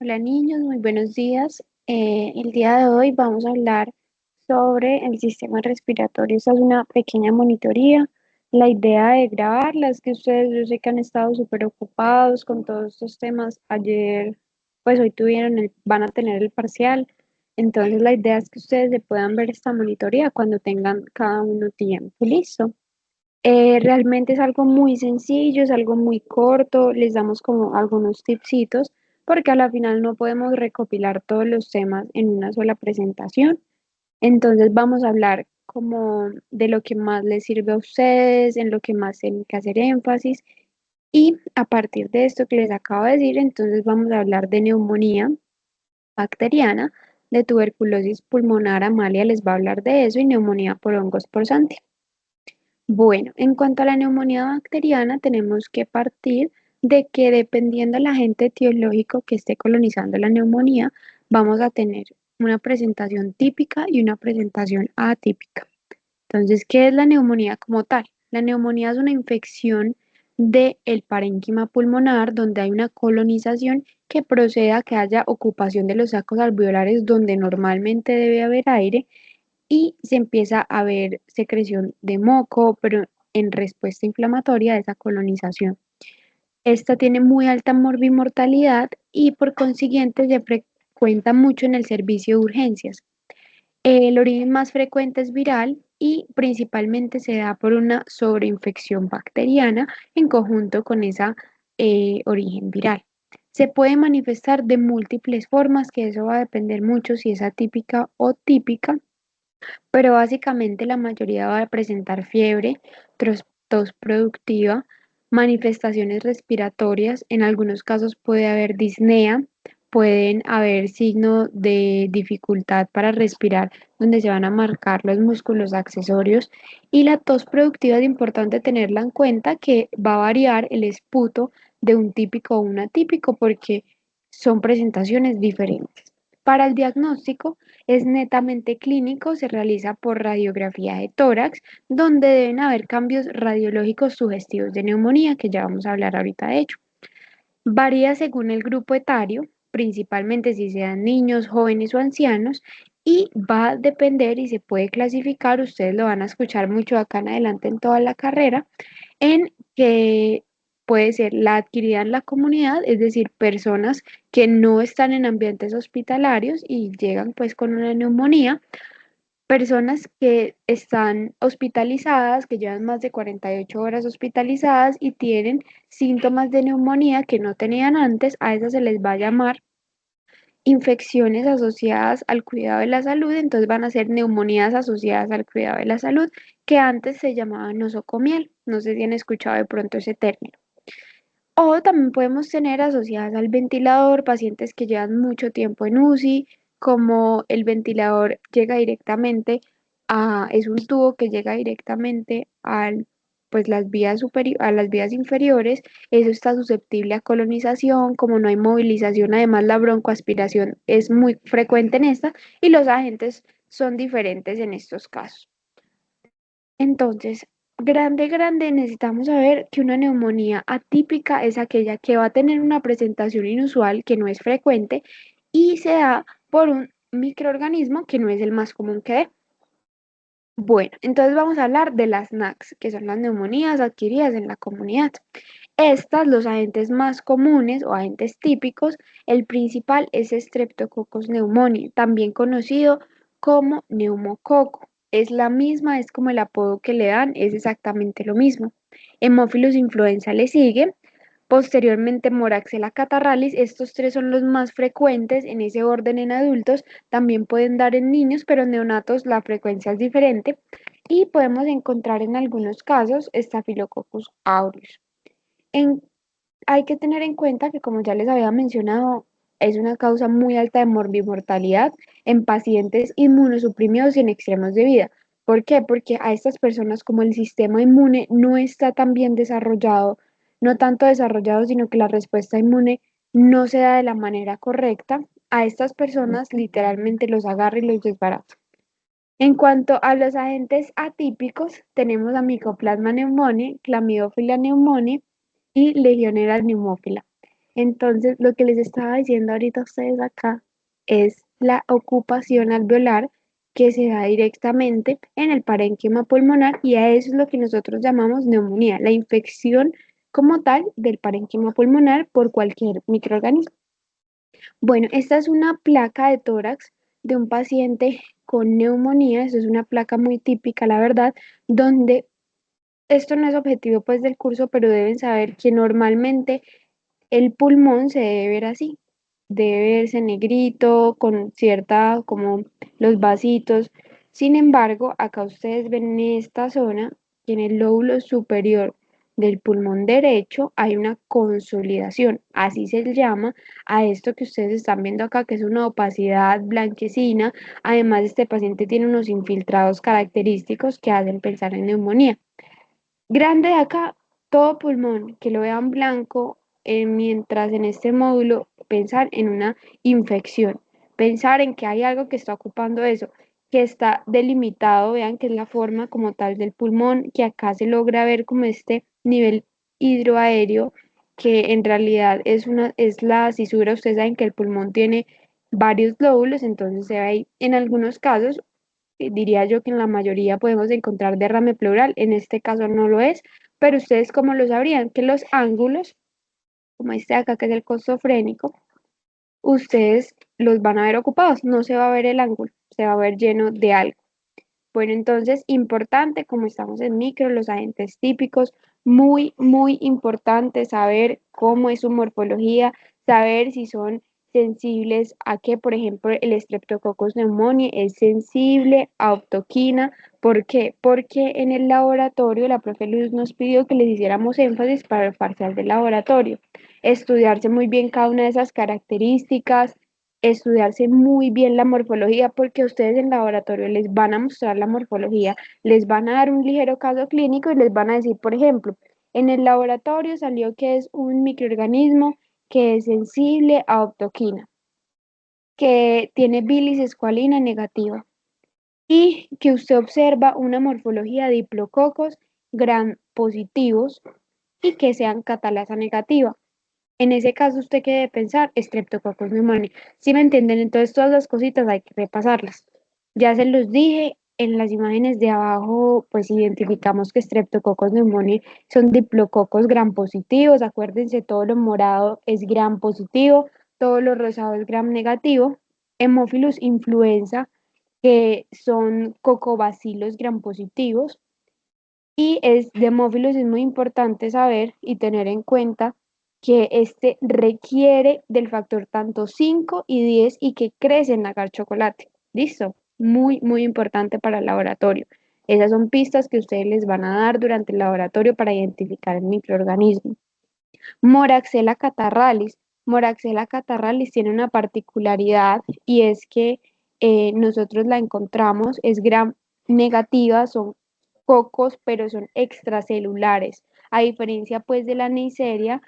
Hola niños, muy buenos días. El día de hoy vamos a hablar sobre el sistema respiratorio. Esta es una pequeña monitoría. La idea de grabarla es que ustedes, yo sé que han estado súper ocupados con todos estos temas. Ayer, pues hoy van a tener el parcial. Entonces la idea es que ustedes se puedan ver esta monitoría cuando tengan cada uno tiempo. Listo. Realmente es algo muy sencillo, es algo muy corto, les damos como algunos tipsitos, porque a la final no podemos recopilar todos los temas en una sola presentación. Entonces vamos a hablar como de lo que más les sirve a ustedes, en lo que más tienen que hacer énfasis. Y a partir de esto que les acabo de decir, entonces vamos a hablar de neumonía bacteriana, de tuberculosis pulmonar. Amalia les va a hablar de eso y neumonía por hongos por Santi. Bueno, en cuanto a la neumonía bacteriana, tenemos que partir de que dependiendo del agente etiológico que esté colonizando la neumonía, vamos a tener una presentación típica y una presentación atípica. Entonces, ¿qué es la neumonía como tal? La neumonía es una infección del parénquima pulmonar donde hay una colonización que procede a que haya ocupación de los sacos alveolares donde normalmente debe haber aire y se empieza a ver secreción de moco, pero en respuesta inflamatoria a esa colonización. Esta tiene muy alta morbimortalidad y por consiguiente se frecuenta mucho en el servicio de urgencias. El origen más frecuente es viral y principalmente se da por una sobreinfección bacteriana en conjunto con esa origen viral. Se puede manifestar de múltiples formas, que eso va a depender mucho si es atípica o típica, pero básicamente la mayoría va a presentar fiebre, tos productiva, manifestaciones respiratorias, en algunos casos puede haber disnea, pueden haber signos de dificultad para respirar donde se van a marcar los músculos accesorios y la tos productiva es importante tenerla en cuenta que va a variar el esputo de un típico a un atípico porque son presentaciones diferentes. Para el diagnóstico, es netamente clínico, se realiza por radiografía de tórax, donde deben haber cambios radiológicos sugestivos de neumonía, que ya vamos a hablar ahorita de ello. Varía según el grupo etario, principalmente si sean niños, jóvenes o ancianos, y va a depender y se puede clasificar, ustedes lo van a escuchar mucho acá en adelante en toda la carrera, en que puede ser la adquirida en la comunidad, es decir, personas que no están en ambientes hospitalarios y llegan pues con una neumonía, personas que están hospitalizadas, que llevan más de 48 horas hospitalizadas y tienen síntomas de neumonía que no tenían antes, a esas se les va a llamar infecciones asociadas al cuidado de la salud, entonces van a ser neumonías asociadas al cuidado de la salud, que antes se llamaban nosocomial. No sé si han escuchado de pronto ese término. O también podemos tener asociadas al ventilador pacientes que llevan mucho tiempo en UCI, como el ventilador llega directamente es un tubo que llega directamente pues a las vías inferiores, eso está susceptible a colonización, como no hay movilización, además la broncoaspiración es muy frecuente en esta y los agentes son diferentes en estos casos. Entonces, grande, necesitamos saber que una neumonía atípica es aquella que va a tener una presentación inusual, que no es frecuente, y se da por un microorganismo que no es el más común que dé. Bueno, entonces vamos a hablar de las NACs, que son las neumonías adquiridas en la comunidad. Estas, los agentes más comunes o agentes típicos, el principal es Streptococcus pneumoniae, también conocido como neumococo. Es la misma, es como el apodo que le dan, es exactamente lo mismo. Hemófilos influenza le sigue, posteriormente Moraxella catarrhalis. Estos tres son los más frecuentes en ese orden en adultos, también pueden dar en niños, pero en neonatos la frecuencia es diferente. Y podemos encontrar en algunos casos Staphylococcus aureus. En Hay que tener en cuenta que, como ya les había mencionado, es una causa muy alta de morbimortalidad en pacientes inmunosuprimidos y en extremos de vida. ¿Por qué? Porque a estas personas, como el sistema inmune no está tan bien desarrollado, no tanto desarrollado, sino que la respuesta inmune no se da de la manera correcta, a estas personas literalmente los agarra y los desbarata. En cuanto a los agentes atípicos, tenemos a Mycoplasma pneumoniae, Chlamydophila pneumoniae y Legionella pneumófila. Entonces, lo que les estaba diciendo ahorita a ustedes acá es la ocupación alveolar que se da directamente en el parénquima pulmonar y a eso es lo que nosotros llamamos neumonía, la infección como tal del parénquima pulmonar por cualquier microorganismo. Bueno, esta es una placa de tórax de un paciente con neumonía, eso es una placa muy típica, la verdad, donde esto no es objetivo pues del curso, pero deben saber que normalmente el pulmón se debe ver así, debe verse negrito, con cierta, como los vasitos. Sin embargo, acá ustedes ven en esta zona, que en el lóbulo superior del pulmón derecho hay una consolidación, así se llama a esto que ustedes están viendo acá, que es una opacidad blanquecina. Además, este paciente tiene unos infiltrados característicos que hacen pensar en neumonía. Grande de acá, todo pulmón, que lo vean blanco, mientras en este módulo pensar en una infección, pensar en que hay algo que está ocupando eso, que está delimitado, vean que es la forma como tal del pulmón, que acá se logra ver como este nivel hidroaéreo, que en realidad es la cisura. Ustedes saben que el pulmón tiene varios lóbulos, entonces se ve ahí en algunos casos, diría yo que en la mayoría podemos encontrar derrame pleural, en este caso no lo es, pero ustedes cómo lo sabrían, que los ángulos, como este de acá que es el costofrénico, ustedes los van a ver ocupados, no se va a ver el ángulo, se va a ver lleno de algo. Bueno, entonces, importante, como estamos en micro, los agentes típicos, muy, muy importante saber cómo es su morfología, saber si son sensibles a que, por ejemplo, el Streptococcus pneumoniae es sensible a octoquina. ¿Por qué? Porque en el laboratorio la profe Luz nos pidió que les hiciéramos énfasis para el parcial del laboratorio, estudiarse muy bien cada una de esas características, estudiarse muy bien la morfología, porque ustedes en laboratorio les van a mostrar la morfología, les van a dar un ligero caso clínico y les van a decir, por ejemplo, en el laboratorio salió que es un microorganismo que es sensible a octoquina, que tiene bilis escualina negativa y que usted observa una morfología de diplococos gram positivos y que sean catalasa negativa. En ese caso, usted qué debe pensar, Streptococcus pneumoniae. ¿Sí me entienden? Entonces, todas las cositas hay que repasarlas. Ya se los dije, en las imágenes de abajo, pues identificamos que Streptococcus pneumoniae son diplococos gram positivos. Acuérdense, todo lo morado es gram positivo, todo lo rosado es gram negativo. Hemophilus influenza, que son cocobacilos gram positivos. Y de hemófilos es muy importante saber y tener en cuenta que este requiere del factor tanto 5 y 10 y que crece en agar chocolate. ¿Listo? Muy, muy importante para el laboratorio. Esas son pistas que ustedes les van a dar durante el laboratorio para identificar el microorganismo. Moraxella catarralis. Moraxella catarralis tiene una particularidad y es que nosotros la encontramos, es gram negativa, son cocos, pero son extracelulares. A diferencia pues de la neisseria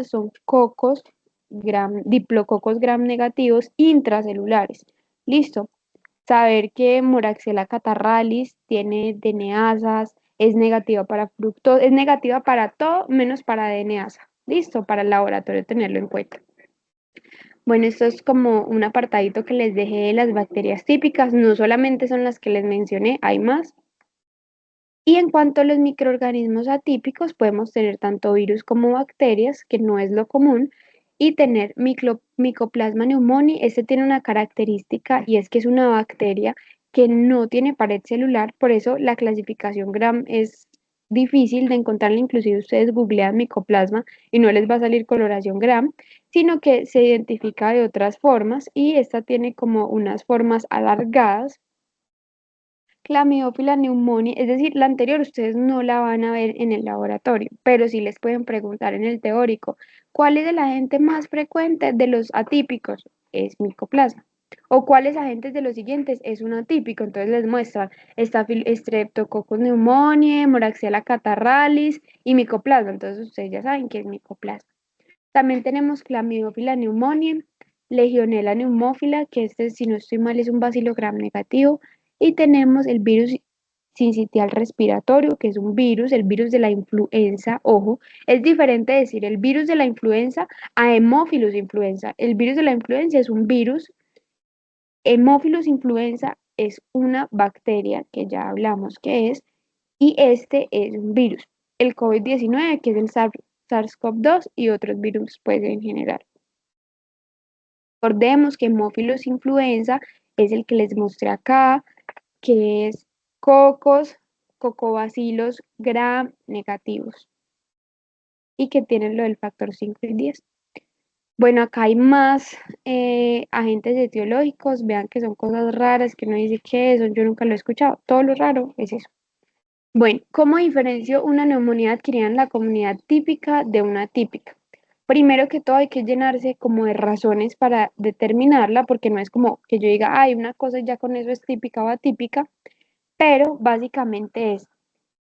son cocos, diplococos gram negativos intracelulares. Listo. Saber que Moraxella catarralis tiene DNAsas, es negativa para fructosa, es negativa para todo menos para DNAsa. Listo, para el laboratorio tenerlo en cuenta. Bueno, esto es como un apartadito que les dejé de las bacterias típicas, no solamente son las que les mencioné, hay más. Y en cuanto a los microorganismos atípicos, podemos tener tanto virus como bacterias, que no es lo común, y tener Mycoplasma pneumoniae. Este tiene una característica y es que es una bacteria que no tiene pared celular, por eso la clasificación Gram es difícil de encontrarla. Inclusive ustedes googlean micoplasma y no les va a salir coloración Gram, sino que se identifica de otras formas y esta tiene como unas formas alargadas. Clamidophila pneumoniae, es decir, la anterior ustedes no la van a ver en el laboratorio, pero sí les pueden preguntar en el teórico, ¿cuál es el agente más frecuente de los atípicos? Es micoplasma. ¿O cuáles agentes de los siguientes es un atípico? Entonces les muestran Streptococcus pneumoniae, Moraxella catarralis y micoplasma. Entonces ustedes ya saben que es micoplasma. También tenemos Clamidophila pneumoniae, Legionella pneumófila, que este, si no estoy mal, es un bacilo gram negativo, y tenemos el virus sincitial respiratorio, que es un virus, el virus de la influenza. Ojo, es diferente decir el virus de la influenza a Haemophilus influenza. El virus de la influenza es un virus. Haemophilus influenza es una bacteria que ya hablamos que es, y este es un virus. El COVID-19, que es el SARS-CoV-2 y otros virus pueden generar. Recordemos que Haemophilus influenza es el que les mostré acá, que es cocos, cocobacilos gram negativos y que tienen lo del factor 5 y 10. Bueno, acá hay más agentes etiológicos, vean que son cosas raras que no dice qué son, yo nunca lo he escuchado, todo lo raro es eso. Bueno, ¿cómo diferencio una neumonía adquirida en la comunidad típica de una atípica? Primero que todo hay que llenarse como de razones para determinarla, porque no es como que yo diga, hay una cosa y ya con eso es típica o atípica, pero básicamente es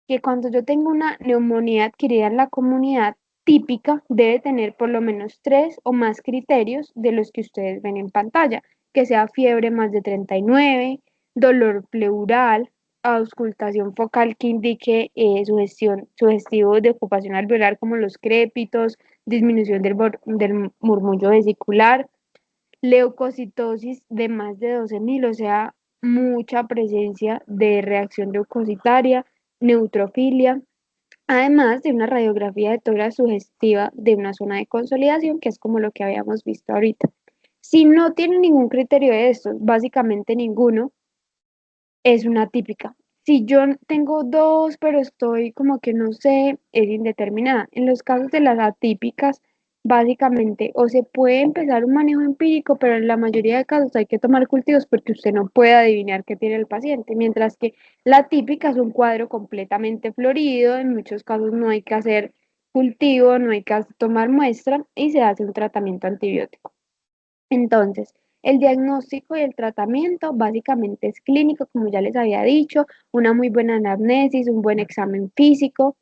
que cuando yo tengo una neumonía adquirida en la comunidad típica, debe tener por lo menos 3 o más criterios de los que ustedes ven en pantalla, que sea fiebre más de 39, dolor pleural, auscultación focal que indique sugestivo de ocupación alveolar como los crépitos, disminución del murmullo vesicular, leucocitosis de más de 12.000, o sea, mucha presencia de reacción leucocitaria, neutrofilia, además de una radiografía de tórax sugestiva de una zona de consolidación, que es como lo que habíamos visto ahorita. Si no tiene ningún criterio de estos, básicamente ninguno, es una típica. Si yo tengo dos, pero estoy como que no sé, es indeterminada. En los casos de las atípicas, básicamente, o se puede empezar un manejo empírico, pero en la mayoría de casos hay que tomar cultivos porque usted no puede adivinar qué tiene el paciente, mientras que la típica es un cuadro completamente florido, en muchos casos no hay que hacer cultivo, no hay que tomar muestra y se hace un tratamiento antibiótico. Entonces, el diagnóstico y el tratamiento básicamente es clínico, como ya les había dicho, una muy buena anamnesis, un buen examen físico,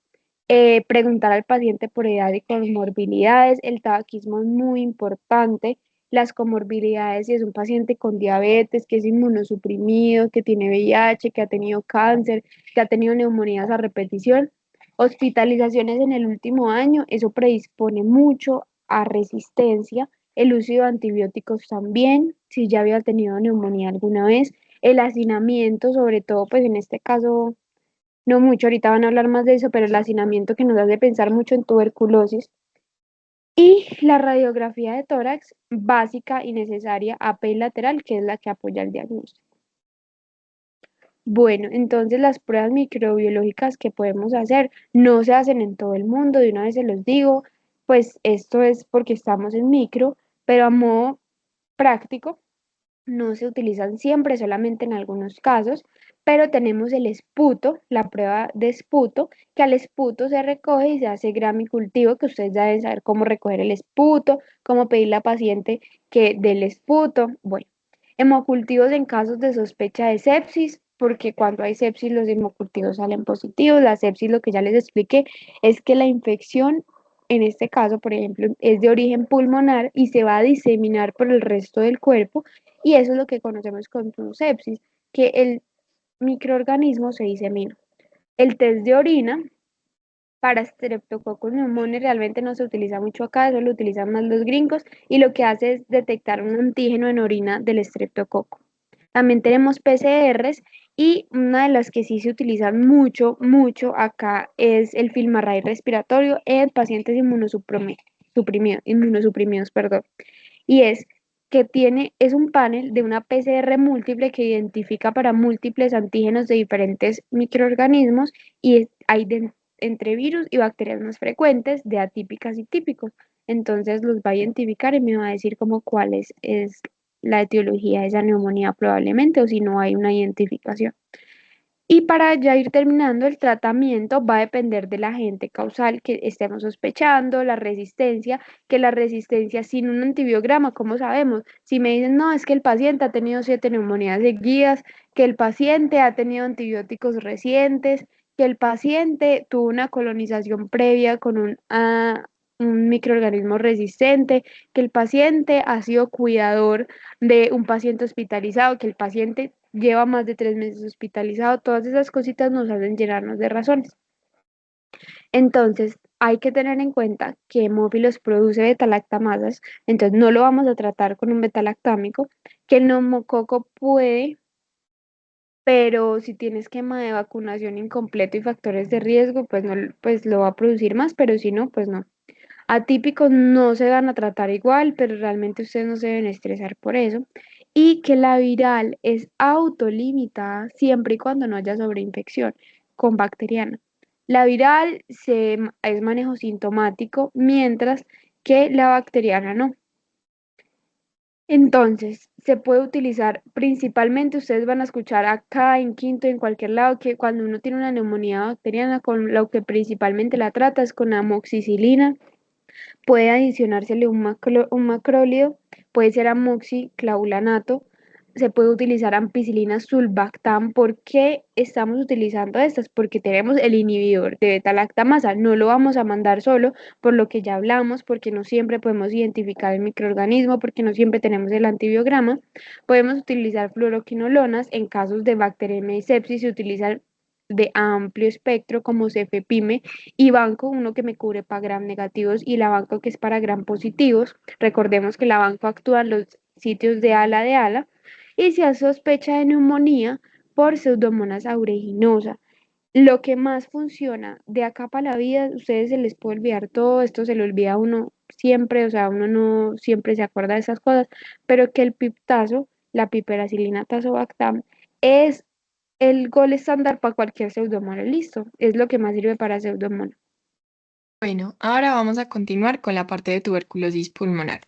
preguntar al paciente por edad y comorbilidades. El tabaquismo es muy importante. Las comorbilidades, si es un paciente con diabetes, que es inmunosuprimido, que tiene VIH, que ha tenido cáncer, que ha tenido neumonías a repetición, hospitalizaciones en el último año, eso predispone mucho a resistencia. El uso de antibióticos también, si ya había tenido neumonía alguna vez. El hacinamiento, sobre todo, pues en este caso no mucho, ahorita van a hablar más de eso, pero el hacinamiento que nos hace pensar mucho en tuberculosis. Y la radiografía de tórax básica y necesaria AP lateral, que es la que apoya el diagnóstico. Bueno, entonces las pruebas microbiológicas que podemos hacer no se hacen en todo el mundo, de una vez se los digo, pues esto es porque estamos en micro, pero a modo práctico no se utilizan siempre, solamente en algunos casos, pero tenemos el esputo, la prueba de esputo, que al esputo se recoge y se hace gramicultivo, que ustedes ya deben saber cómo recoger el esputo, cómo pedirle al paciente que del esputo. Bueno, hemocultivos en casos de sospecha de sepsis, porque cuando hay sepsis los hemocultivos salen positivos. La sepsis, lo que ya les expliqué, es que la infección en este caso, por ejemplo, es de origen pulmonar y se va a diseminar por el resto del cuerpo, y eso es lo que conocemos como sepsis, que el microorganismo se disemina. El test de orina para Streptococcus pneumoniae realmente no se utiliza mucho acá, eso lo utilizan más los gringos, y lo que hace es detectar un antígeno en orina del estreptococo. También tenemos PCRs, y una de las que sí se utilizan mucho, mucho acá es el FilmArray respiratorio en pacientes inmunosuprimidos, perdón. Y es que es un panel de una PCR múltiple que identifica para múltiples antígenos de diferentes microorganismos, y hay entre virus y bacterias más frecuentes, de atípicas y típicos. Entonces los va a identificar y me va a decir como es la etiología de esa neumonía probablemente, o si no hay una identificación. Y para ya ir terminando, el tratamiento va a depender del agente causal que estemos sospechando, la resistencia, que la resistencia sin un antibiograma, ¿cómo sabemos? Si me dicen, no, es que el paciente ha tenido 7 neumonías seguidas, que el paciente ha tenido antibióticos recientes, que el paciente tuvo una colonización previa con un microorganismo resistente, que el paciente ha sido cuidador de un paciente hospitalizado, que el paciente lleva más de 3 meses hospitalizado, todas esas cositas nos hacen llenarnos de razones. Entonces, hay que tener en cuenta que hemófilos produce betalactamasas, entonces no lo vamos a tratar con un betalactámico, que el neumococo puede, pero si tiene esquema de vacunación incompleto y factores de riesgo, pues no, pues lo va a producir más, pero si no, pues no. Atípicos no se van a tratar igual, pero realmente ustedes no se deben estresar por eso. Y que la viral es autolimitada siempre y cuando no haya sobreinfección con bacteriana. La viral es manejo sintomático, mientras que la bacteriana no. Entonces, se puede utilizar principalmente, ustedes van a escuchar acá en quinto, en cualquier lado, que cuando uno tiene una neumonía bacteriana, con lo que principalmente la trata es con amoxicilina. Puede adicionársele un macrólido, puede ser amoxiclaulanato, se puede utilizar ampicilina sulbactam. ¿Por qué estamos utilizando estas? Porque tenemos el inhibidor de beta-lactamasa. No lo vamos a mandar solo, por lo que ya hablamos, porque no siempre podemos identificar el microorganismo, porque no siempre tenemos el antibiograma. Podemos utilizar fluoroquinolonas en casos de bacteremia y sepsis, se utilizan de amplio espectro como cefepime y banco, uno que me cubre para gram negativos y la banco que es para gram positivos. Recordemos que la banco actúa en los sitios de ala y se sospecha de neumonía por Pseudomonas aeruginosa. Lo que más funciona de acá para la vida, ustedes se les puede olvidar todo, esto se le olvida a uno siempre, o sea, uno no siempre se acuerda de esas cosas, pero que el piptazo, la piperacilina tazobactam, es el gol estándar para cualquier pseudomonas, listo, es lo que más sirve para pseudomonas. Bueno, ahora vamos a continuar con la parte de tuberculosis pulmonar.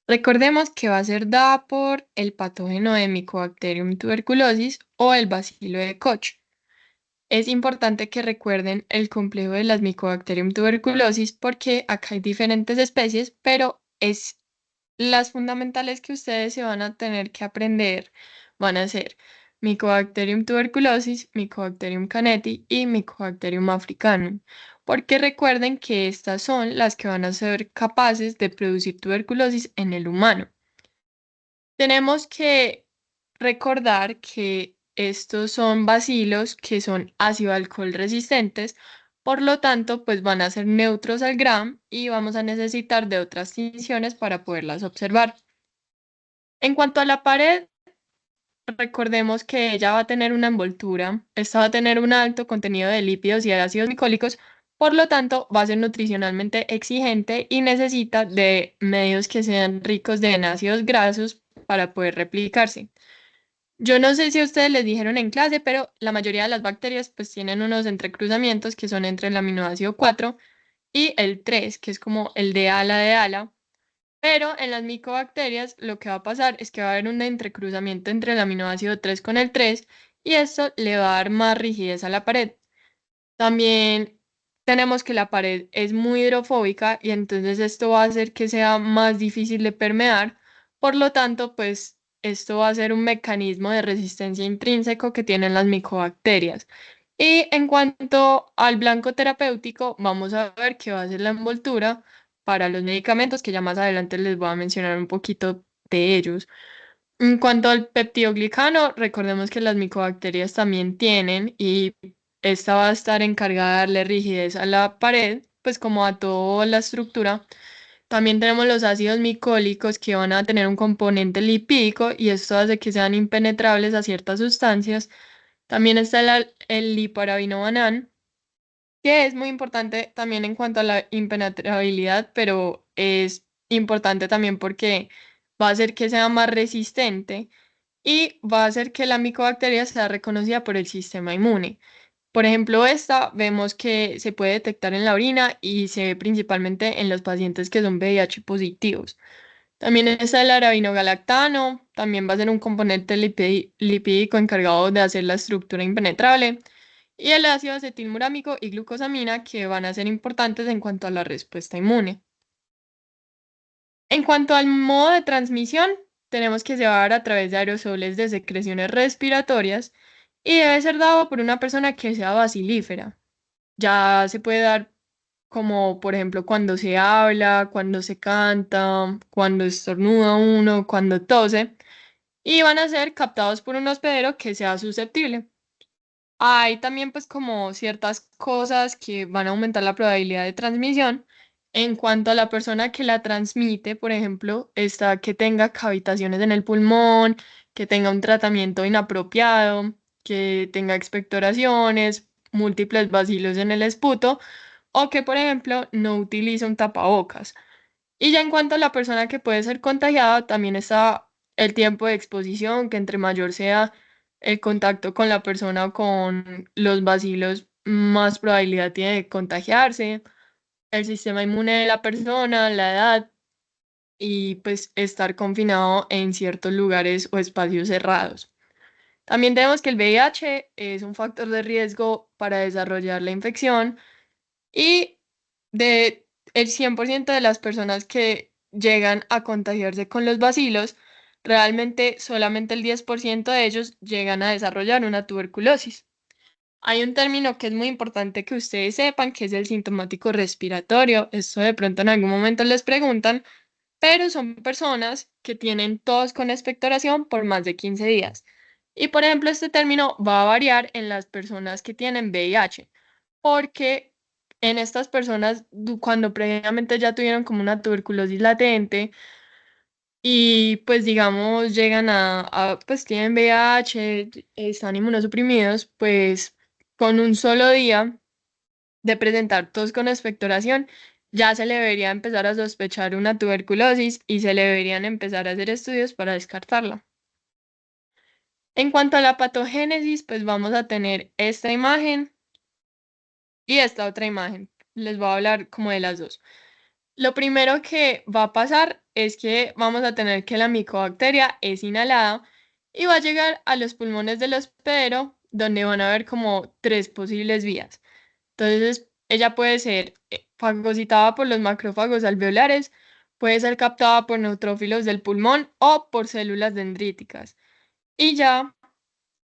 Recordemos que va a ser dada por el patógeno de Mycobacterium tuberculosis o el bacilo de Koch. Es importante que recuerden el complejo de las Mycobacterium tuberculosis porque acá hay diferentes especies, pero es las fundamentales que ustedes se van a tener que aprender van a ser Mycobacterium tuberculosis, Mycobacterium caneti y Mycobacterium africanum, porque recuerden que estas son las que van a ser capaces de producir tuberculosis en el humano. Tenemos que recordar que estos son bacilos que son ácido alcohol resistentes, por lo tanto, pues van a ser neutros al gram y vamos a necesitar de otras tinciones para poderlas observar. En cuanto a la pared, recordemos que ella va a tener una envoltura, esta va a tener un alto contenido de lípidos y ácidos glicólicos, por lo tanto va a ser nutricionalmente exigente y necesita de medios que sean ricos de en ácidos grasos para poder replicarse. Yo no sé si a ustedes les dijeron en clase, pero la mayoría de las bacterias pues tienen unos entrecruzamientos que son entre el aminoácido 4 y el 3, que es como el de ala, pero en las micobacterias lo que va a pasar es que va a haber un entrecruzamiento entre el aminoácido 3 con el 3 y esto le va a dar más rigidez a la pared. También tenemos que la pared es muy hidrofóbica y entonces esto va a hacer que sea más difícil de permear. Por lo tanto, pues esto va a ser un mecanismo de resistencia intrínseco que tienen las micobacterias. Y en cuanto al blanco terapéutico, vamos a ver qué va a ser la envoltura para los medicamentos, que ya más adelante les voy a mencionar un poquito de ellos. En cuanto al peptidoglicano, recordemos que las micobacterias también tienen y esta va a estar encargada de darle rigidez a la pared, pues como a toda la estructura. También tenemos los ácidos micólicos que van a tener un componente lipídico y esto hace que sean impenetrables a ciertas sustancias. También está el liparabinobanán, que es muy importante también en cuanto a la impenetrabilidad, pero es importante también porque va a hacer que sea más resistente y va a hacer que la micobacteria sea reconocida por el sistema inmune. Por ejemplo, esta vemos que se puede detectar en la orina y se ve principalmente en los pacientes que son VIH positivos. También está el arabinogalactano, también va a ser un componente lipídico encargado de hacer la estructura impenetrable. Y el ácido acetilmurámico y glucosamina, que van a ser importantes en cuanto a la respuesta inmune. En cuanto al modo de transmisión, tenemos que llevar a través de aerosoles de secreciones respiratorias y debe ser dado por una persona que sea bacilífera. Ya se puede dar como, por ejemplo, cuando se habla, cuando se canta, cuando estornuda uno, cuando tose. y van a ser captados por un hospedero que sea susceptible. Hay también pues como ciertas cosas que van a aumentar la probabilidad de transmisión. En cuanto a la persona que la transmite, por ejemplo, está que tenga cavitaciones en el pulmón, que tenga un tratamiento inapropiado, que tenga expectoraciones, múltiples bacilos en el esputo o que, por ejemplo, no utilice un tapabocas. Y ya en cuanto a la persona que puede ser contagiada, también está el tiempo de exposición, que entre mayor sea el contacto con la persona o con los bacilos, más probabilidad tiene de contagiarse, el sistema inmune de la persona, la edad y pues estar confinado en ciertos lugares o espacios cerrados. También tenemos que el VIH es un factor de riesgo para desarrollar la infección y de el 100% de las personas que llegan a contagiarse con los bacilos, realmente solamente el 10% de ellos llegan a desarrollar una tuberculosis. Hay un término que es muy importante que ustedes sepan, que es el sintomático respiratorio. Esto de pronto en algún momento les preguntan, pero son personas que tienen tos con expectoración por más de 15 días. Y por ejemplo, este término va a variar en las personas que tienen VIH, porque en estas personas, cuando previamente ya tuvieron como una tuberculosis latente y pues digamos llegan pues tienen VIH, están inmunosuprimidos, pues con un solo día de presentar tos con expectoración, ya se le debería empezar a sospechar una tuberculosis y se le deberían empezar a hacer estudios para descartarla. En cuanto a la patogénesis, pues vamos a tener esta imagen y esta otra imagen. Les voy a hablar como de las dos. Lo primero que va a pasar es que vamos a tener que la micobacteria es inhalada y va a llegar a los pulmones del hospedero, donde van a haber como tres posibles vías. Entonces, ella puede ser fagocitada por los macrófagos alveolares, puede ser captada por neutrófilos del pulmón o por células dendríticas. Y ya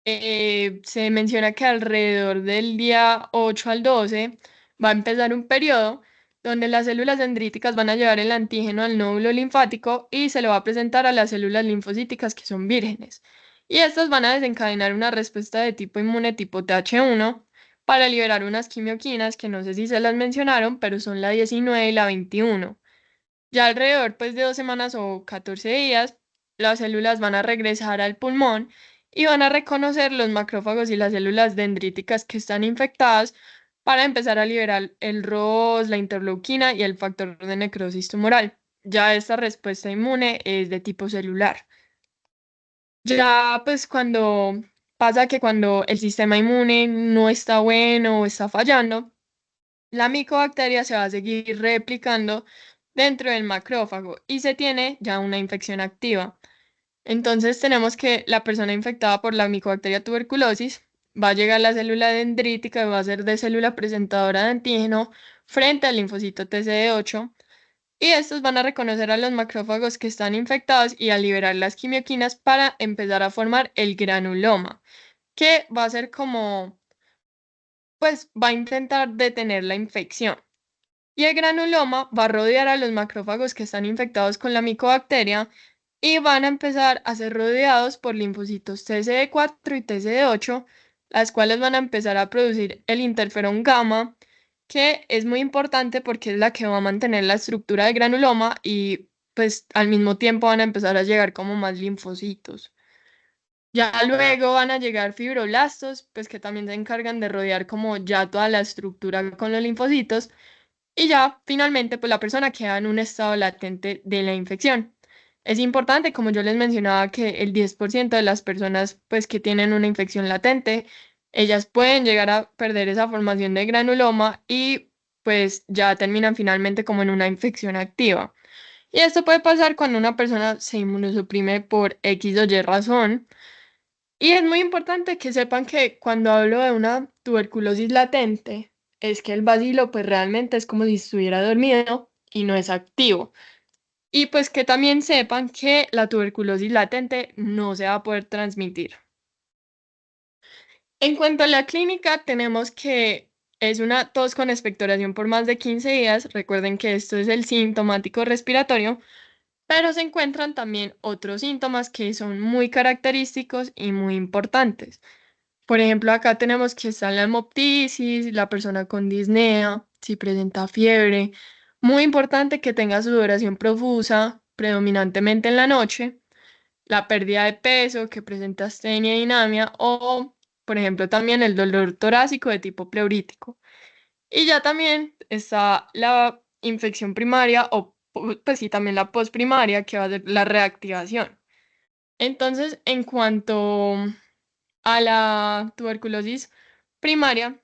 se menciona que alrededor del día 8 al 12 va a empezar un periodo donde las células dendríticas van a llevar el antígeno al nódulo linfático y se lo va a presentar a las células linfocíticas que son vírgenes. Y estas van a desencadenar una respuesta de tipo inmune tipo Th1 para liberar unas quimioquinas que no sé si se las mencionaron, pero son la 19 y la 21. Ya alrededor pues de 2 semanas o 14 días, las células van a regresar al pulmón y van a reconocer los macrófagos y las células dendríticas que están infectadas para empezar a liberar el ROS, la interleuquina y el factor de necrosis tumoral. Ya esta respuesta inmune es de tipo celular. Ya pues cuando pasa que cuando el sistema inmune no está bueno o está fallando, la micobacteria se va a seguir replicando dentro del macrófago y se tiene ya una infección activa. Entonces tenemos que la persona infectada por la micobacteria tuberculosis va a llegar a la célula dendrítica y va a ser de célula presentadora de antígeno frente al linfocito TCD8 y estos van a reconocer a los macrófagos que están infectados y a liberar las quimioquinas para empezar a formar el granuloma, que va a ser como, pues va a intentar detener la infección. Y el granuloma va a rodear a los macrófagos que están infectados con la micobacteria y van a empezar a ser rodeados por linfocitos TCD4 y TCD8, las cuales van a empezar a producir el interferón gamma, que es muy importante porque es la que va a mantener la estructura del granuloma y pues al mismo tiempo van a empezar a llegar como más linfocitos. Ya luego van a llegar fibroblastos, pues que también se encargan de rodear como ya toda la estructura con los linfocitos y ya, finalmente, pues la persona queda en un estado latente de la infección. Es importante, como yo les mencionaba, que el 10% de las personas pues que tienen una infección latente, ellas pueden llegar a perder esa formación de granuloma y pues ya terminan finalmente como en una infección activa. Y esto puede pasar cuando una persona se inmunosuprime por X o Y razón. Y es muy importante que sepan que cuando hablo de una tuberculosis latente, es que el bacilo pues realmente es como si estuviera dormido y no es activo. Y pues que también sepan que la tuberculosis latente no se va a poder transmitir. En cuanto a la clínica, tenemos que es una tos con expectoración por más de 15 días. Recuerden que esto es el sintomático respiratorio. Pero se encuentran también otros síntomas que son muy característicos y muy importantes. Por ejemplo, acá tenemos que está la hemoptisis, la persona con disnea, si presenta fiebre. Muy importante que tenga sudoración profusa, predominantemente en la noche, la pérdida de peso, que presenta astenia y anemia, o, por ejemplo, también el dolor torácico de tipo pleurítico. Y ya también está la infección primaria o, pues sí, también la postprimaria, que va a ser la reactivación. Entonces, en cuanto a la tuberculosis primaria,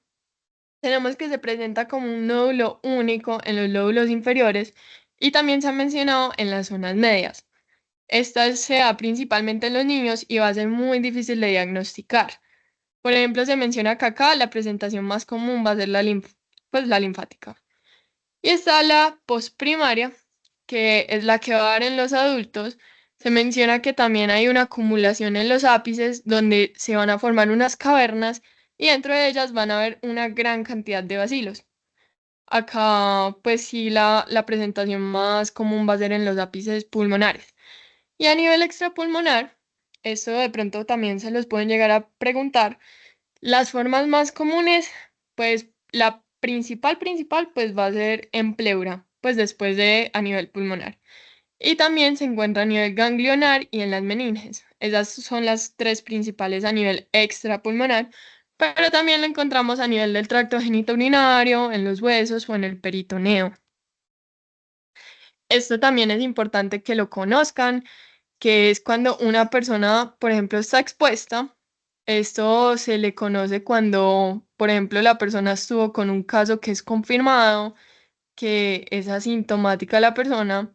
tenemos que se presenta como un nódulo único en los lóbulos inferiores y también se ha mencionado en las zonas medias. Esta se da principalmente en los niños y va a ser muy difícil de diagnosticar. Por ejemplo, se menciona que acá la presentación más común va a ser pues, la linfática. Y está la postprimaria, que es la que va a dar en los adultos. Se menciona que también hay una acumulación en los ápices donde se van a formar unas cavernas y dentro de ellas van a haber una gran cantidad de bacilos. Acá, pues sí, la presentación más común va a ser en los ápices pulmonares. Y a nivel extrapulmonar, esto de pronto también se los pueden llegar a preguntar. Las formas más comunes, pues la principal, pues va a ser en pleura, pues después de a nivel pulmonar. Y también se encuentra a nivel ganglionar y en las meninges. Esas son las tres principales a nivel extrapulmonar, pero también lo encontramos a nivel del tracto genitourinario, en los huesos o en el peritoneo. Esto también es importante que lo conozcan, que es cuando una persona, por ejemplo, está expuesta. Esto se le conoce cuando, por ejemplo, la persona estuvo con un caso que es confirmado, que es asintomática la persona,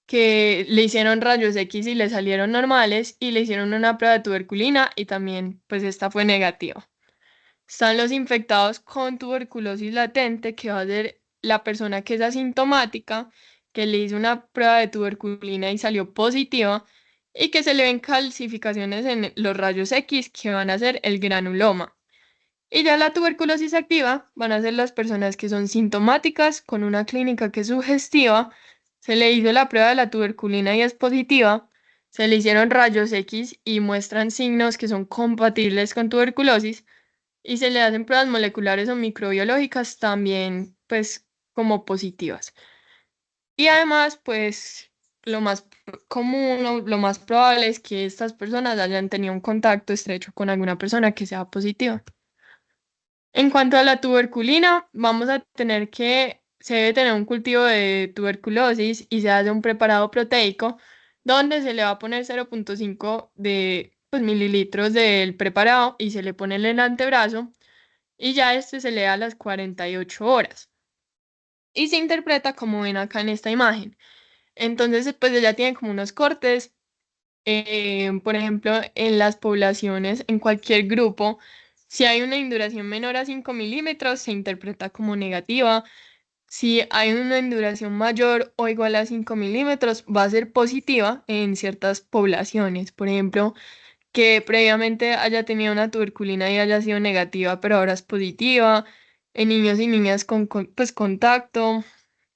que le hicieron rayos X y le salieron normales y le hicieron una prueba de tuberculina y también, pues, esta fue negativa. Están los infectados con tuberculosis latente, que va a ser la persona que es asintomática, que le hizo una prueba de tuberculina y salió positiva, y que se le ven calcificaciones en los rayos X, que van a ser el granuloma. Y ya la tuberculosis activa van a ser las personas que son sintomáticas con una clínica que es sugestiva, se le hizo la prueba de la tuberculina y es positiva, se le hicieron rayos X y muestran signos que son compatibles con tuberculosis y se le hacen pruebas moleculares o microbiológicas también, pues, como positivas. Y además, pues, lo más común o lo más probable es que estas personas hayan tenido un contacto estrecho con alguna persona que sea positiva. En cuanto a la tuberculina, vamos a tener que se debe tener un cultivo de tuberculosis y se hace un preparado proteico donde se le va a poner 0,5 de pues, mililitros del preparado y se le pone en el antebrazo y ya este se lee a las 48 horas y se interpreta como ven acá en esta imagen. Entonces, pues ella tiene como unos cortes, por ejemplo, en las poblaciones, en cualquier grupo, si hay una induración menor a 5 milímetros, se interpreta como negativa. Si hay una induración mayor o igual a 5 milímetros, va a ser positiva en ciertas poblaciones. Por ejemplo, que previamente haya tenido una tuberculina y haya sido negativa, pero ahora es positiva, en niños y niñas pues, contacto,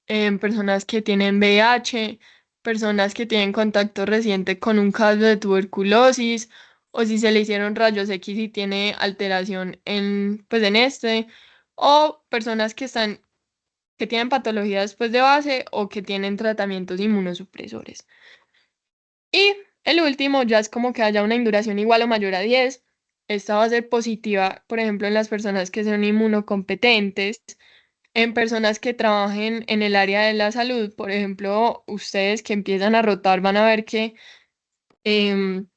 en personas que tienen VIH, personas que tienen contacto reciente con un caso de tuberculosis, o si se le hicieron rayos X y tiene alteración pues, en este, o personas que tienen patologías pues, de base o que tienen tratamientos inmunosupresores. Y el último ya es como que haya una induración igual o mayor a 10. Esta va a ser positiva, por ejemplo, en las personas que son inmunocompetentes, en personas que trabajen en el área de la salud. Por ejemplo, ustedes que empiezan a rotar van a ver que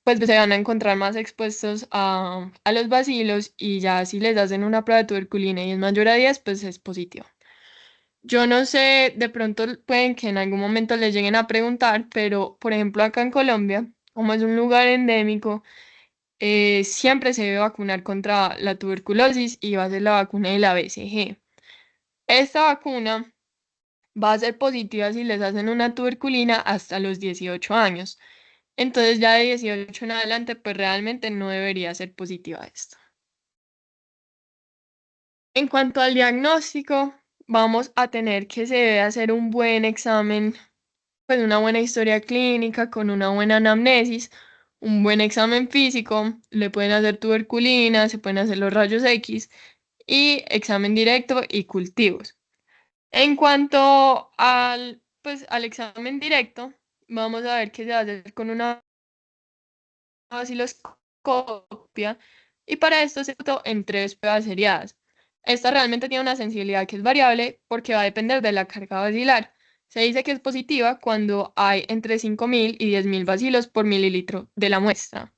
pues se van a encontrar más expuestos a los bacilos y ya si les hacen una prueba de tuberculina y es mayor a 10, pues es positivo. Yo no sé, de pronto pueden que en algún momento les lleguen a preguntar, pero por ejemplo acá en Colombia, como es un lugar endémico, siempre se debe vacunar contra la tuberculosis y va a ser la vacuna de la BCG. Esta vacuna va a ser positiva si les hacen una tuberculina hasta los 18 años. Entonces ya de 18 en adelante, pues realmente no debería ser positiva esto. En cuanto al diagnóstico, vamos a tener que se debe hacer un buen examen pues una buena historia clínica, con una buena anamnesis, un buen examen físico, le pueden hacer tuberculina, se pueden hacer los rayos X y examen directo y cultivos. En cuanto al examen directo, vamos a ver qué se hace con una osciloscopia y para esto se trató en tres pruebas seriadas. Esta realmente tiene una sensibilidad que es variable porque va a depender de la carga basilar. Se dice que es positiva cuando hay entre 5.000 y 10.000 bacilos por mililitro de la muestra.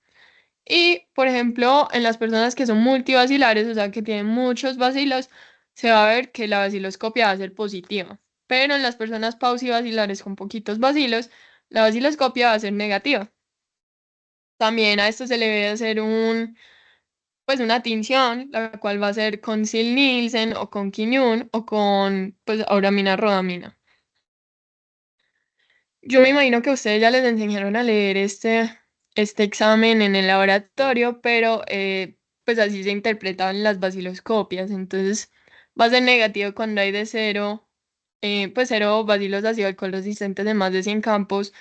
Y, por ejemplo, en las personas que son multibacilares, o sea, que tienen muchos bacilos, se va a ver que la baciloscopia va a ser positiva. Pero en las personas paucibacilares con poquitos bacilos, la baciloscopia va a ser negativa. También a esto se le debe hacer pues una tinción, la cual va a ser con Sil-Nielsen o con quinún o con pues auramina rodamina. Yo me imagino que a ustedes ya les enseñaron a leer este examen en el laboratorio, pero pues así se interpretaban las baciloscopias. Entonces va a ser negativo cuando hay de cero, pues cero bacilos ácido alcohol resistentes de más de 100 campos.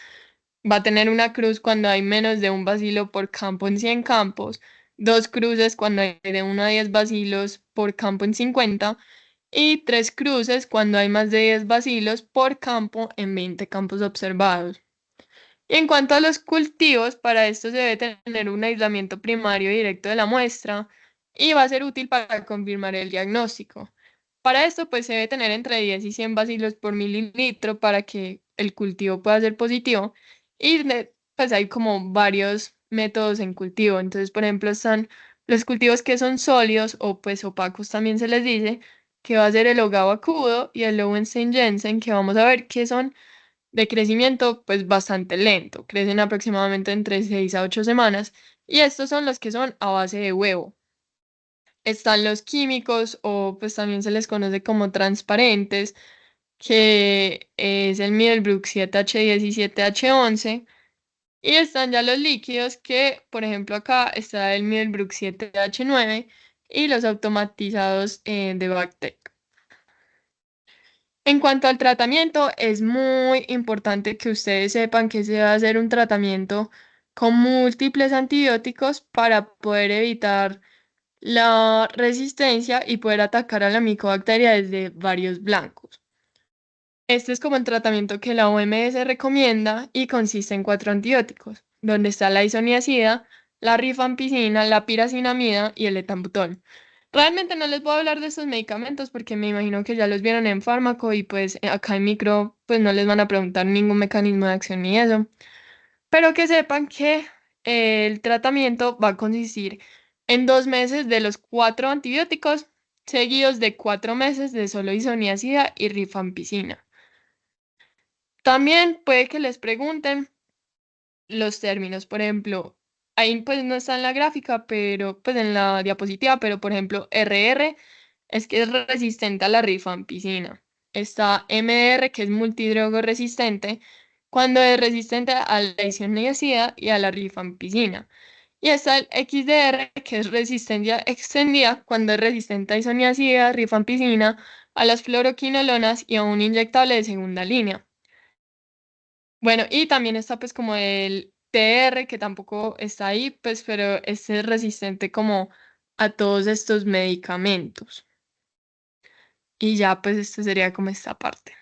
Va a tener una cruz cuando hay menos de un bacilo por campo en 100 campos, dos cruces cuando hay de 1 a 10 bacilos por campo en 50 y tres cruces cuando hay más de 10 bacilos por campo en 20 campos observados. Y en cuanto a los cultivos, para esto se debe tener un aislamiento primario directo de la muestra y va a ser útil para confirmar el diagnóstico. Para esto, pues se debe tener entre 10 y 100 bacilos por mililitro para que el cultivo pueda ser positivo. Y pues hay como varios métodos en cultivo. Entonces, por ejemplo, están los cultivos que son sólidos o pues opacos también se les dice, que va a ser el hogao acudo y el Lowenstein-Jensen, que vamos a ver que son de crecimiento pues bastante lento, crecen aproximadamente entre 6 a 8 semanas y estos son los que son a base de huevo. Están los químicos o pues también se les conoce como transparentes, que es el Middlebrook 7H10 y 7H11 y están ya los líquidos que por ejemplo acá está el Middlebrook 7H9 y los automatizados de Bactec. En cuanto al tratamiento, es muy importante que ustedes sepan que se va a hacer un tratamiento con múltiples antibióticos para poder evitar la resistencia y poder atacar a la micobacteria desde varios blancos. Este es como el tratamiento que la OMS recomienda y consiste en cuatro antibióticos, donde está la isoniazida, la rifampicina, la piracinamida y el etambutol. Realmente no les voy a hablar de estos medicamentos porque me imagino que ya los vieron en fármaco y pues acá en micro pues no les van a preguntar ningún mecanismo de acción ni eso. Pero que sepan que el tratamiento va a consistir en 2 meses de los cuatro antibióticos seguidos de 4 meses de solo isoniazida y rifampicina. También puede que les pregunten los términos, por ejemplo, ahí pues no está en la gráfica, pero pues en la diapositiva, pero por ejemplo, RR es que es resistente a la rifampicina. Está MR que es multidrogo resistente, cuando es resistente a la isoniazida y a la rifampicina. Y está el XDR que es resistencia extendida, cuando es resistente a isoniazida, rifampicina, a las fluoroquinolonas y a un inyectable de segunda línea. Bueno, y también está pues como el TR, que tampoco está ahí, pues, pero este es resistente como a todos estos medicamentos. Y ya pues esto sería como esta parte.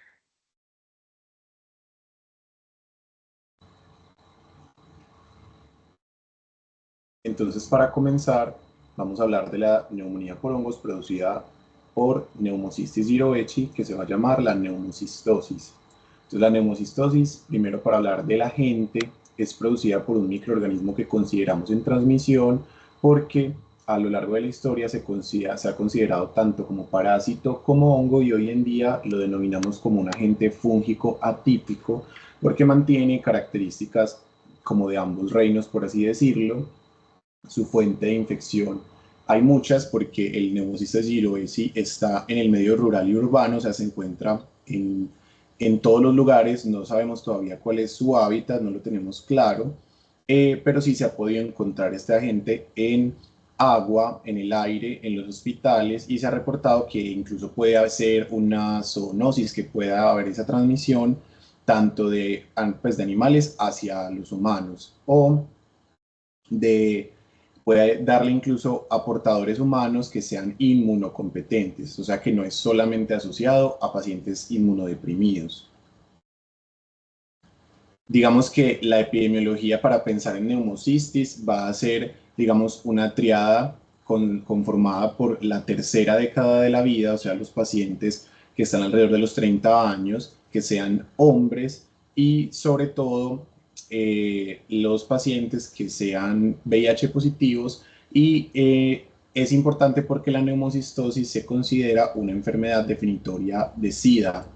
Entonces, para comenzar, vamos a hablar de la neumonía por hongos producida por Pneumocystis jirovecii, que se va a llamar la neumocistosis. Entonces, la neumocistosis, primero para hablar del agente, es producida por un microorganismo que consideramos en transmisión porque a lo largo de la historia se ha considerado tanto como parásito como hongo y hoy en día lo denominamos como un agente fúngico atípico porque mantiene características como de ambos reinos, por así decirlo. Su fuente de infección hay muchas porque el Pneumocystis jirovecii está en el medio rural y urbano, o sea, se encuentra en todos los lugares, no sabemos todavía cuál es su hábitat, no lo tenemos claro, pero sí se ha podido encontrar este agente en agua, en el aire, en los hospitales y se ha reportado que incluso puede haber una zoonosis, que pueda haber esa transmisión tanto pues, de animales hacia los humanos, o puede darle incluso a portadores humanos que sean inmunocompetentes, o sea que no es solamente asociado a pacientes inmunodeprimidos. Digamos que la epidemiología para pensar en neumocistis va a ser, digamos, una triada conformada por la tercera década de la vida, o sea, los pacientes que están alrededor de los 30 años, que sean hombres y sobre todo los pacientes que sean VIH positivos y es importante porque la neumocistosis se considera una enfermedad definitoria de SIDA.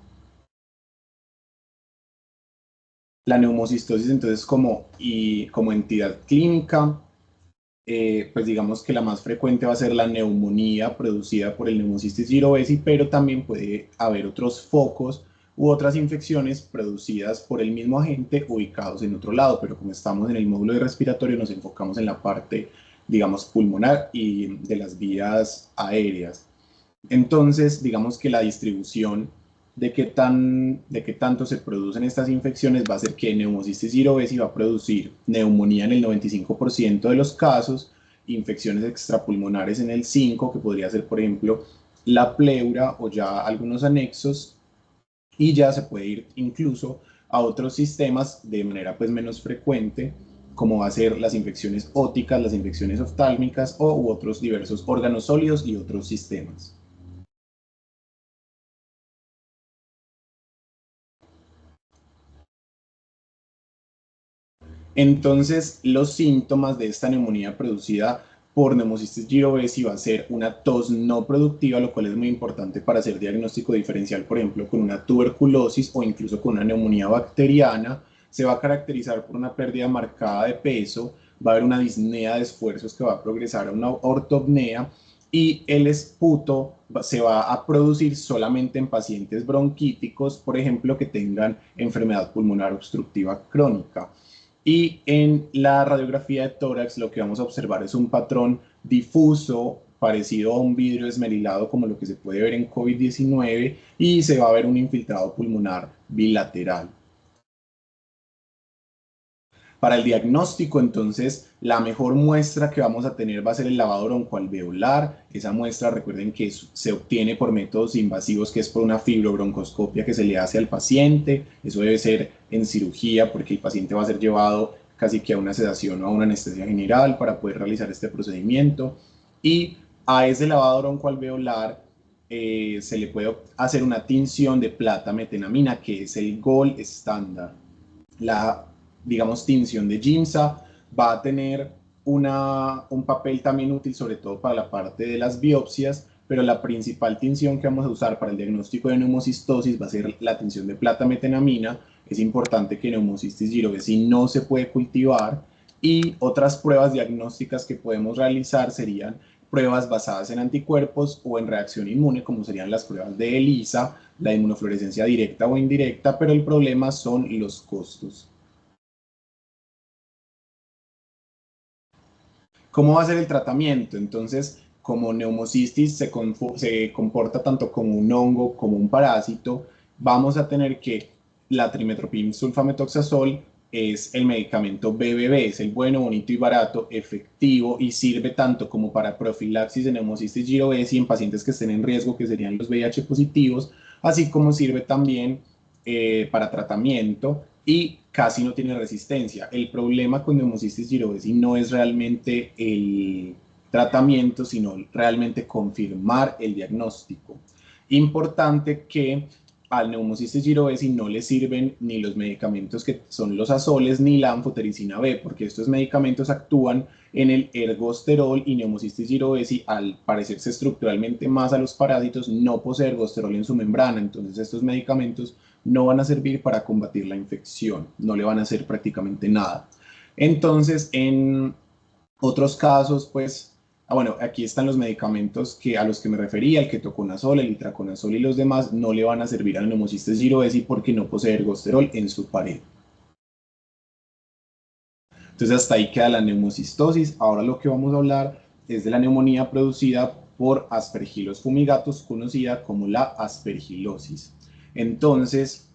La neumocistosis entonces como entidad clínica, pues digamos que la más frecuente va a ser la neumonía producida por el Pneumocystis jirovesi, pero también puede haber otros focos u otras infecciones producidas por el mismo agente ubicados en otro lado, pero como estamos en el módulo de respiratorio nos enfocamos en la parte, digamos, pulmonar y de las vías aéreas. Entonces, digamos que la distribución de qué tanto se producen estas infecciones va a ser que Pneumocystis jirovesi va a producir neumonía en el 95% de los casos, infecciones extrapulmonares en el 5%, que podría ser, por ejemplo, la pleura o ya algunos anexos, y ya se puede ir incluso a otros sistemas de manera pues menos frecuente, como va a ser las infecciones óticas, las infecciones oftálmicas u otros diversos órganos sólidos y otros sistemas. Entonces, los síntomas de esta neumonía producida por Pneumocystis jirovesi va a ser una tos no productiva, lo cual es muy importante para hacer diagnóstico diferencial, por ejemplo, con una tuberculosis o incluso con una neumonía bacteriana. Se va a caracterizar por una pérdida marcada de peso, va a haber una disnea de esfuerzos que va a progresar a una ortopnea y el esputo se va a producir solamente en pacientes bronquíticos, por ejemplo, que tengan enfermedad pulmonar obstructiva crónica. Y en la radiografía de tórax lo que vamos a observar es un patrón difuso parecido a un vidrio esmerilado como lo que se puede ver en COVID-19 y se va a ver un infiltrado pulmonar bilateral. Para el diagnóstico, entonces, la mejor muestra que vamos a tener va a ser el lavado broncoalveolar. Esa muestra, recuerden que se obtiene por métodos invasivos, que es por una fibrobroncoscopia que se le hace al paciente. Eso debe ser en cirugía porque el paciente va a ser llevado casi que a una sedación o a una anestesia general para poder realizar este procedimiento. Y a ese lavado broncoalveolar se le puede hacer una tinción de plata metenamina, que es el gold estándar. La, digamos, tinción de Giemsa va a tener un papel también útil, sobre todo para la parte de las biopsias, pero la principal tinción que vamos a usar para el diagnóstico de neumocistosis va a ser la tinción de plata metenamina. Es importante que Pneumocystis jirovesi no se puede cultivar, y otras pruebas diagnósticas que podemos realizar serían pruebas basadas en anticuerpos o en reacción inmune, como serían las pruebas de ELISA, la inmunofluorescencia directa o indirecta, pero el problema son los costos. ¿Cómo va a ser el tratamiento? Entonces, como Pneumocystis se comporta tanto como un hongo como un parásito, vamos a tener que la trimmetoprim sulfametoxazol es el medicamento BBB, es el bueno, bonito y barato, efectivo, y sirve tanto como para profilaxis de Pneumocystis jirovesi en pacientes que estén en riesgo, que serían los VIH positivos, así como sirve también para tratamiento y casi no tiene resistencia. El problema con Pneumocystis jirovesi no es realmente el tratamiento, sino realmente confirmar el diagnóstico. Importante que al Pneumocystis jirovesi no le sirven ni los medicamentos que son los azoles ni la anfotericina B, porque estos medicamentos actúan en el ergosterol, y Pneumocystis jirovesi, al parecerse estructuralmente más a los parásitos, no posee ergosterol en su membrana. Entonces estos medicamentos no van a servir para combatir la infección, no le van a hacer prácticamente nada. Entonces, en otros casos, pues, bueno, aquí están los medicamentos a los que me refería, el ketoconazol, el itraconazol y los demás no le van a servir al Pneumocystis jirovesi porque no posee ergosterol en su pared. Entonces hasta ahí queda la neumocistosis. Ahora lo que vamos a hablar es de la neumonía producida por Aspergillus fumigatus, conocida como la aspergilosis. Entonces,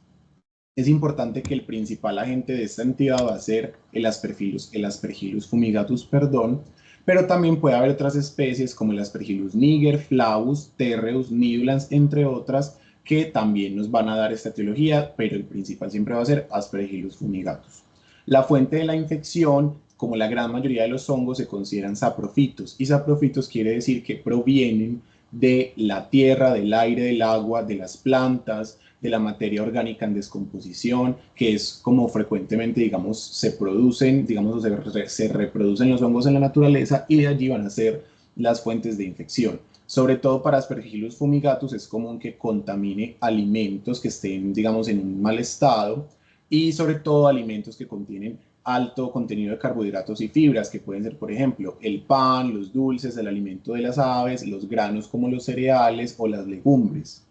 es importante que el principal agente de esta entidad va a ser el Aspergillus fumigatus, perdón, pero también puede haber otras especies como el Aspergillus niger, flavus, terreus, nidulans, entre otras, que también nos van a dar esta etiología, pero el principal siempre va a ser Aspergillus fumigatus. La fuente de la infección, como la gran mayoría de los hongos, se consideran saprofitos, y saprofitos quiere decir que provienen de la tierra, del aire, del agua, de las plantas, de la materia orgánica en descomposición, que es como frecuentemente, digamos, se producen, digamos, se reproducen los hongos en la naturaleza, y de allí van a ser las fuentes de infección. Sobre todo para Aspergillus fumigatus es común que contamine alimentos que estén, digamos, en un mal estado, y sobre todo alimentos que contienen alto contenido de carbohidratos y fibras, que pueden ser, por ejemplo, el pan, los dulces, el alimento de las aves, los granos como los cereales o las legumbres.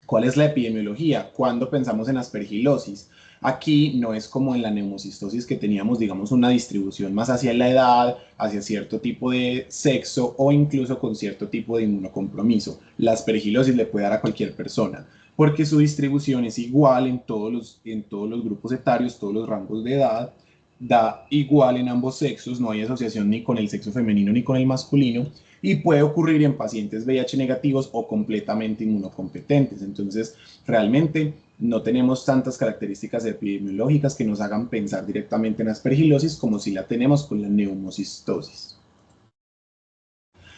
¿Cuál es la epidemiología? Cuando pensamos en aspergilosis, aquí no es como en la neumocistosis, que teníamos, digamos, una distribución más hacia la edad, hacia cierto tipo de sexo o incluso con cierto tipo de inmunocompromiso. La aspergilosis le puede dar a cualquier persona, porque su distribución es igual en todos los grupos etarios, todos los rangos de edad, da igual en ambos sexos, no hay asociación ni con el sexo femenino ni con el masculino, y puede ocurrir en pacientes VIH negativos o completamente inmunocompetentes. Entonces, realmente no tenemos tantas características epidemiológicas que nos hagan pensar directamente en aspergilosis como si la tenemos con la neumocistosis.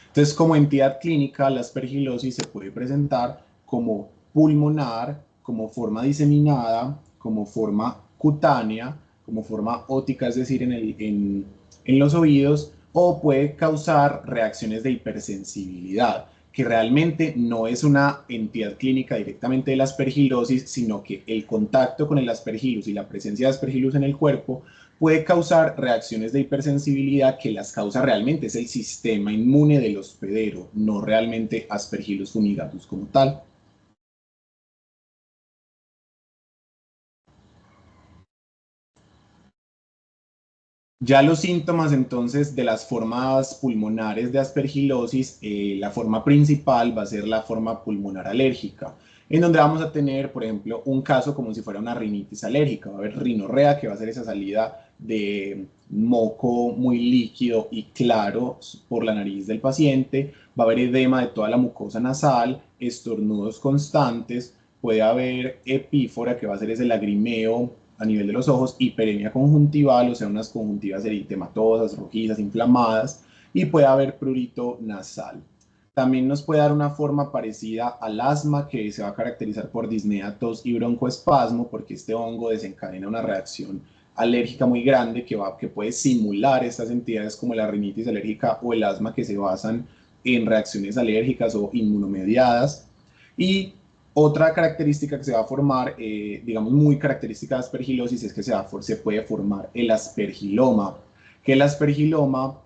Entonces, como entidad clínica, la aspergilosis se puede presentar como pulmonar, como forma diseminada, como forma cutánea, como forma ótica, es decir, en los oídos, o puede causar reacciones de hipersensibilidad, que realmente no es una entidad clínica directamente de la aspergilosis, sino que el contacto con el aspergillus y la presencia de aspergillus en el cuerpo puede causar reacciones de hipersensibilidad, que las causa realmente es el sistema inmune del hospedero, no realmente Aspergillus fumigatus como tal. Ya los síntomas entonces de las formas pulmonares de aspergilosis, la forma principal va a ser la forma pulmonar alérgica, en donde vamos a tener, por ejemplo, un caso como si fuera una rinitis alérgica. Va a haber rinorrea, que va a ser esa salida de moco muy líquido y claro por la nariz del paciente. Va a haber edema de toda la mucosa nasal, estornudos constantes, puede haber epífora, que va a ser ese lagrimeo a nivel de los ojos, hiperemia conjuntival, o sea, unas conjuntivas eritematosas, rojizas, inflamadas, y puede haber prurito nasal. También nos puede dar una forma parecida al asma, que se va a caracterizar por disnea, tos y broncoespasmo, porque este hongo desencadena una reacción alérgica muy grande que puede simular estas entidades como la rinitis alérgica o el asma, que se basan en reacciones alérgicas o inmunomediadas. Y otra característica que se va a formar, digamos muy característica de aspergilosis, es que se puede formar el aspergiloma, que el aspergiloma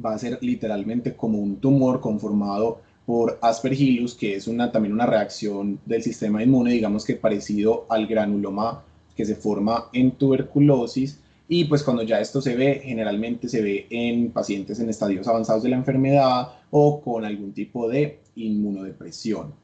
va a ser literalmente como un tumor conformado por aspergillus, que es también una reacción del sistema inmune, digamos que parecido al granuloma que se forma en tuberculosis. Y pues cuando ya esto se ve, generalmente se ve en pacientes en estadios avanzados de la enfermedad o con algún tipo de inmunodepresión.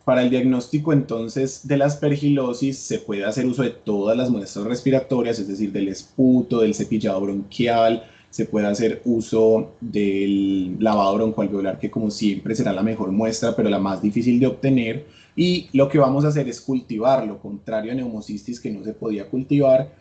Para el diagnóstico entonces de la aspergilosis se puede hacer uso de todas las muestras respiratorias, es decir, del esputo, del cepillado bronquial, se puede hacer uso del lavado broncoalveolar, que como siempre será la mejor muestra, pero la más difícil de obtener. Y lo que vamos a hacer es cultivarlo, contrario a neumocistis, que no se podía cultivar.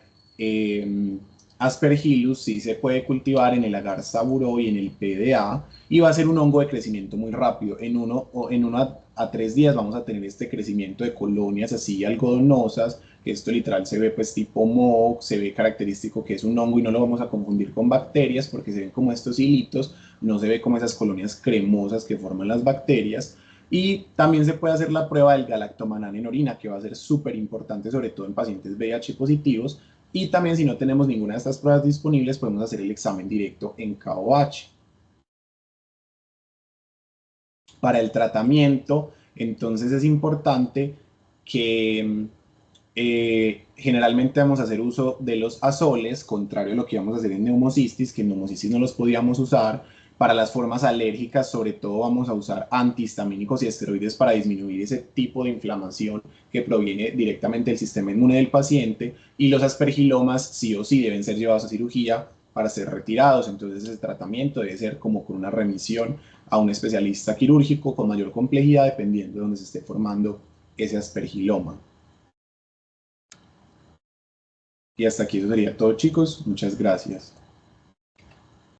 Aspergillus sí se puede cultivar en el agar saburó y en el PDA, y va a ser un hongo de crecimiento muy rápido. En 1 a 3 días vamos a tener este crecimiento de colonias así algodonosas, que esto literal se ve pues tipo moho, se ve característico que es un hongo, y no lo vamos a confundir con bacterias porque se ven como estos hilitos, no se ve como esas colonias cremosas que forman las bacterias. Y también se puede hacer la prueba del galactomannan en orina, que va a ser súper importante, sobre todo en pacientes VIH positivos. Y también, si no tenemos ninguna de estas pruebas disponibles, podemos hacer el examen directo en KOH. Para el tratamiento, entonces es importante que Generalmente vamos a hacer uso de los azoles, contrario a lo que vamos a hacer en neumocistis, que en neumocistis no los podíamos usar. Para las formas alérgicas, sobre todo vamos a usar antihistamínicos y esteroides para disminuir ese tipo de inflamación que proviene directamente del sistema inmune del paciente, y los aspergilomas sí o sí deben ser llevados a cirugía para ser retirados. Entonces ese tratamiento debe ser como con una remisión a un especialista quirúrgico con mayor complejidad dependiendo de donde se esté formando ese aspergiloma. Y hasta aquí eso sería todo, chicos. Muchas gracias.